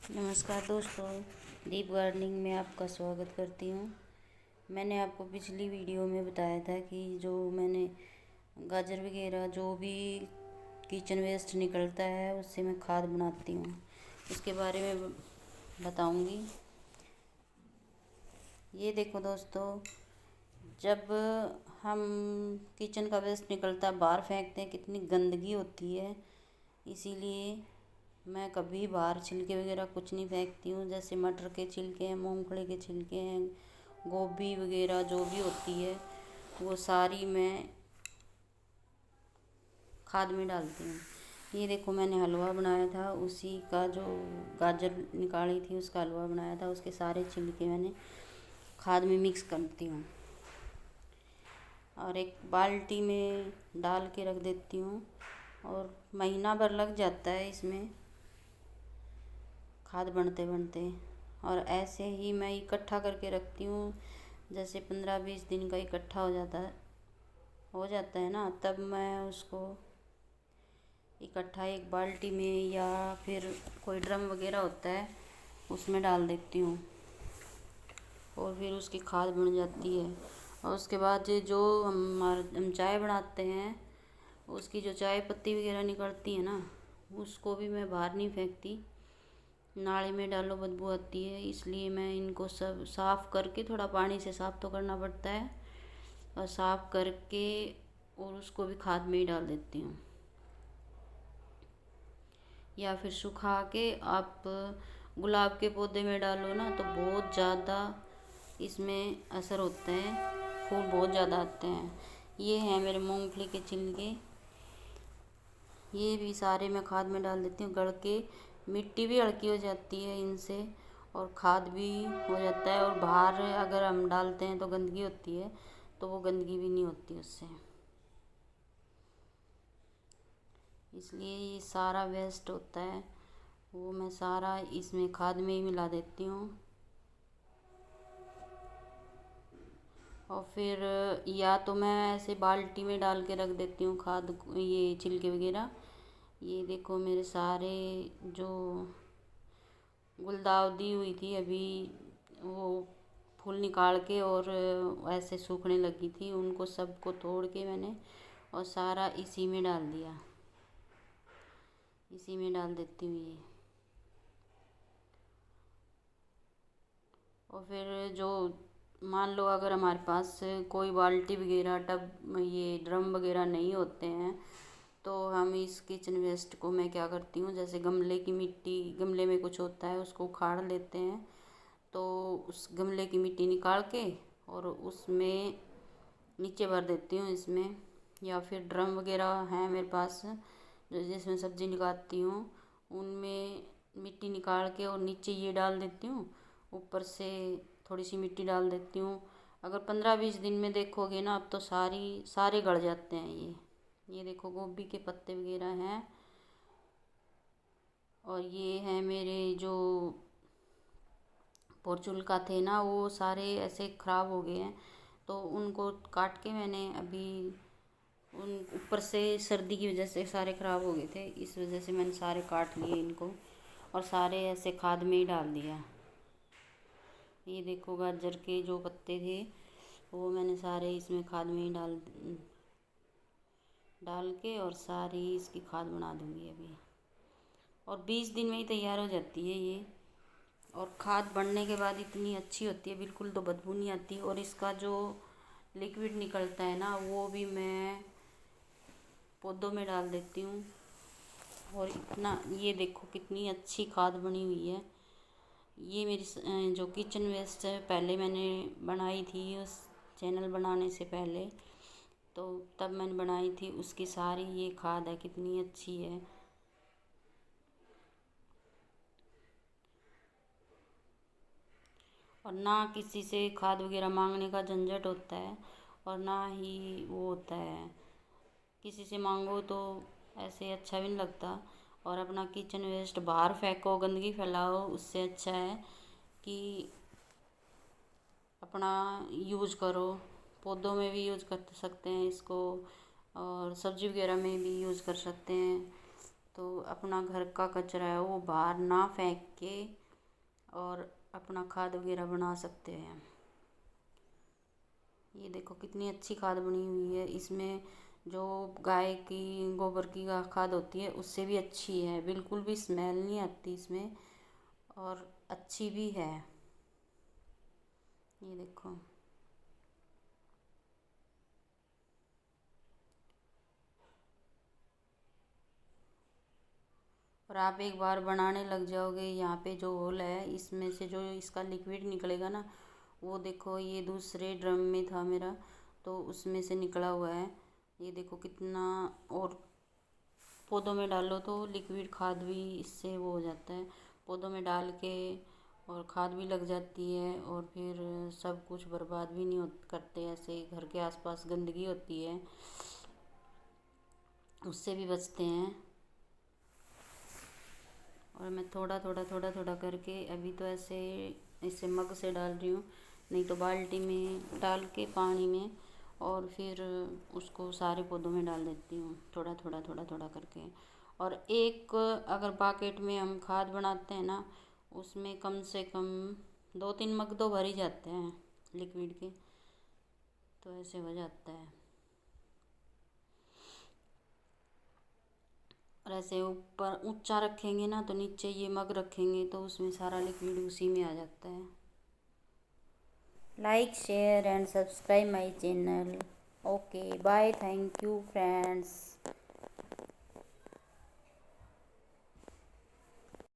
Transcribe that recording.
नमस्कार दोस्तों, दीप गार्डनिंग में आपका स्वागत करती हूँ। मैंने आपको पिछली वीडियो में बताया था कि जो मैंने गाजर वगैरह जो भी किचन वेस्ट निकलता है उससे मैं खाद बनाती हूँ, उसके बारे में बताऊँगी। ये देखो दोस्तों, जब हम किचन का वेस्ट निकलता है बाहर फेंकते हैं, कितनी गंदगी होती है। इसीलिए मैं कभी बाहर छिलके वगैरह कुछ नहीं फेंकती हूँ। जैसे मटर के छिलके हैं, मूंगफली के छिलके हैं, गोभी वगैरह जो भी होती है वो सारी मैं खाद में डालती हूँ। ये देखो, मैंने हलवा बनाया था, उसी का जो गाजर निकाली थी उसका हलवा बनाया था, उसके सारे छिलके मैंने खाद में मिक्स करती हूँ और एक बाल्टी में डाल के रख देती हूँ और महीना भर लग जाता है इसमें खाद बनते बनते। और ऐसे ही मैं इकट्ठा करके रखती हूँ। जैसे 15-20 दिन का इकट्ठा हो जाता है ना, तब मैं उसको इकट्ठा एक बाल्टी में या फिर कोई ड्रम वगैरह होता है उसमें डाल देती हूँ और फिर उसकी खाद बन जाती है। और उसके बाद जो हम चाय बनाते हैं उसकी जो चाय पत्ती वगैरह निकलती है ना, उसको भी मैं बाहर नहीं फेंकती, नाली में डालो बदबू आती है। इसलिए मैं इनको सब साफ़ करके, थोड़ा पानी से साफ़ तो करना पड़ता है, और साफ़ करके और उसको भी खाद में ही डाल देती हूँ। या फिर सुखा के आप गुलाब के पौधे में डालो ना तो बहुत ज़्यादा इसमें असर होता है, फूल बहुत ज़्यादा आते हैं। ये हैं मेरे मूंगफली के छिलके, ये भी सारे मैं खाद में डाल देती हूँ। गड़ के मिट्टी भी हल्की हो जाती है इनसे और खाद भी हो जाता है। और बाहर अगर हम डालते हैं तो गंदगी होती है, तो वो गंदगी भी नहीं होती उससे। इसलिए ये सारा वेस्ट होता है वो मैं सारा इसमें खाद में ही मिला देती हूँ। और फिर या तो मैं ऐसे बाल्टी में डाल के रख देती हूँ खाद, ये छिलके वगैरह। ये देखो, मेरे सारे जो गुलदाउदी हुई थी अभी, वो फूल निकाल के और ऐसे सूखने लगी थी, उनको सबको तोड़ के मैंने और सारा इसी में डाल दिया, इसी में डाल देती हूँ ये। और फिर जो मान लो अगर हमारे पास कोई बाल्टी वगैरह टब ये ड्रम वगैरह नहीं होते हैं, तो हम इस किचन वेस्ट को मैं क्या करती हूँ, जैसे गमले की मिट्टी, गमले में कुछ होता है उसको उखाड़ लेते हैं, तो उस गमले की मिट्टी निकाल के और उसमें नीचे भर देती हूँ इसमें। या फिर ड्रम वगैरह हैं मेरे पास जो जिसमें सब्ज़ी निकालती हूँ, उनमें मिट्टी निकाल के और नीचे ये डाल देती हूँ, ऊपर से थोड़ी सी मिट्टी डाल देती हूँ। अगर 15-20 दिन में देखोगे ना, अब तो सारे गड़ जाते हैं ये देखो, गोभी के पत्ते वगैरह हैं। और ये हैं मेरे जो पोर्चुल का थे ना, वो सारे ऐसे ख़राब हो गए हैं, तो उनको काट के मैंने अभी उन ऊपर से सर्दी की वजह से सारे ख़राब हो गए थे, इस वजह से मैंने सारे काट लिए इनको और सारे ऐसे खाद में ही डाल दिया। ये देखो, गाजर के जो पत्ते थे वो मैंने सारे इसमें खाद में ही डाल के और सारी इसकी खाद बना दूँगी अभी। और 20 दिन में ही तैयार हो जाती है ये। और खाद बनने के बाद इतनी अच्छी होती है, बिल्कुल तो बदबू नहीं आती। और इसका जो लिक्विड निकलता है ना, वो भी मैं पौधों में डाल देती हूँ। और इतना, ये देखो कितनी अच्छी खाद बनी हुई है। ये मेरी जो किचन वेस्ट है, पहले मैंने बनाई थी उस चैनल बनाने से पहले, तो तब मैंने बनाई थी, उसकी सारी ये खाद है, कितनी अच्छी है। और ना किसी से खाद वगैरह मांगने का झंझट होता है और ना ही वो होता है, किसी से मांगो तो ऐसे अच्छा भी नहीं लगता। और अपना किचन वेस्ट बाहर फेंको, गंदगी फैलाओ, उससे अच्छा है कि अपना यूज करो। पौधों में भी यूज कर सकते हैं इसको और सब्जी वगैरह में भी यूज कर सकते हैं। तो अपना घर का कचरा है वो बाहर ना फेंक के और अपना खाद वगैरह बना सकते हैं। ये देखो कितनी अच्छी खाद बनी हुई है। इसमें जो गाय की गोबर की खाद होती है उससे भी अच्छी है, बिल्कुल भी स्मेल नहीं आती इसमें और अच्छी भी है। ये देखो और आप एक बार बनाने लग जाओगे। यहाँ पे जो होल है इसमें से जो इसका लिक्विड निकलेगा ना, वो देखो ये दूसरे ड्रम में था मेरा तो उसमें से निकला हुआ है। ये देखो कितना। और पौधों में डालो तो लिक्विड खाद भी इससे वो हो जाता है, पौधों में डाल के और खाद भी लग जाती है और फिर सब कुछ बर्बाद भी नहीं करते। ऐसे घर के आसपास गंदगी होती है उससे भी बचते हैं। और मैं थोड़ा थोड़ा थोड़ा थोड़ा करके अभी तो ऐसे इसे मग से डाल रही हूँ, नहीं तो बाल्टी में डाल के पानी में और फिर उसको सारे पौधों में डाल देती हूँ थोड़ा थोड़ा थोड़ा थोड़ा करके। और एक अगर बाकेट में हम खाद बनाते हैं ना, उसमें कम से कम 2-3 मग तो भर ही जाते हैं लिक्विड के, तो ऐसे हो जाता है। और ऐसे ऊपर ऊंचा रखेंगे ना तो नीचे ये मग रखेंगे तो उसमें सारा लिक्विड उसी में आ जाता है। Like share and subscribe my channel. Okay bye, thank you friends.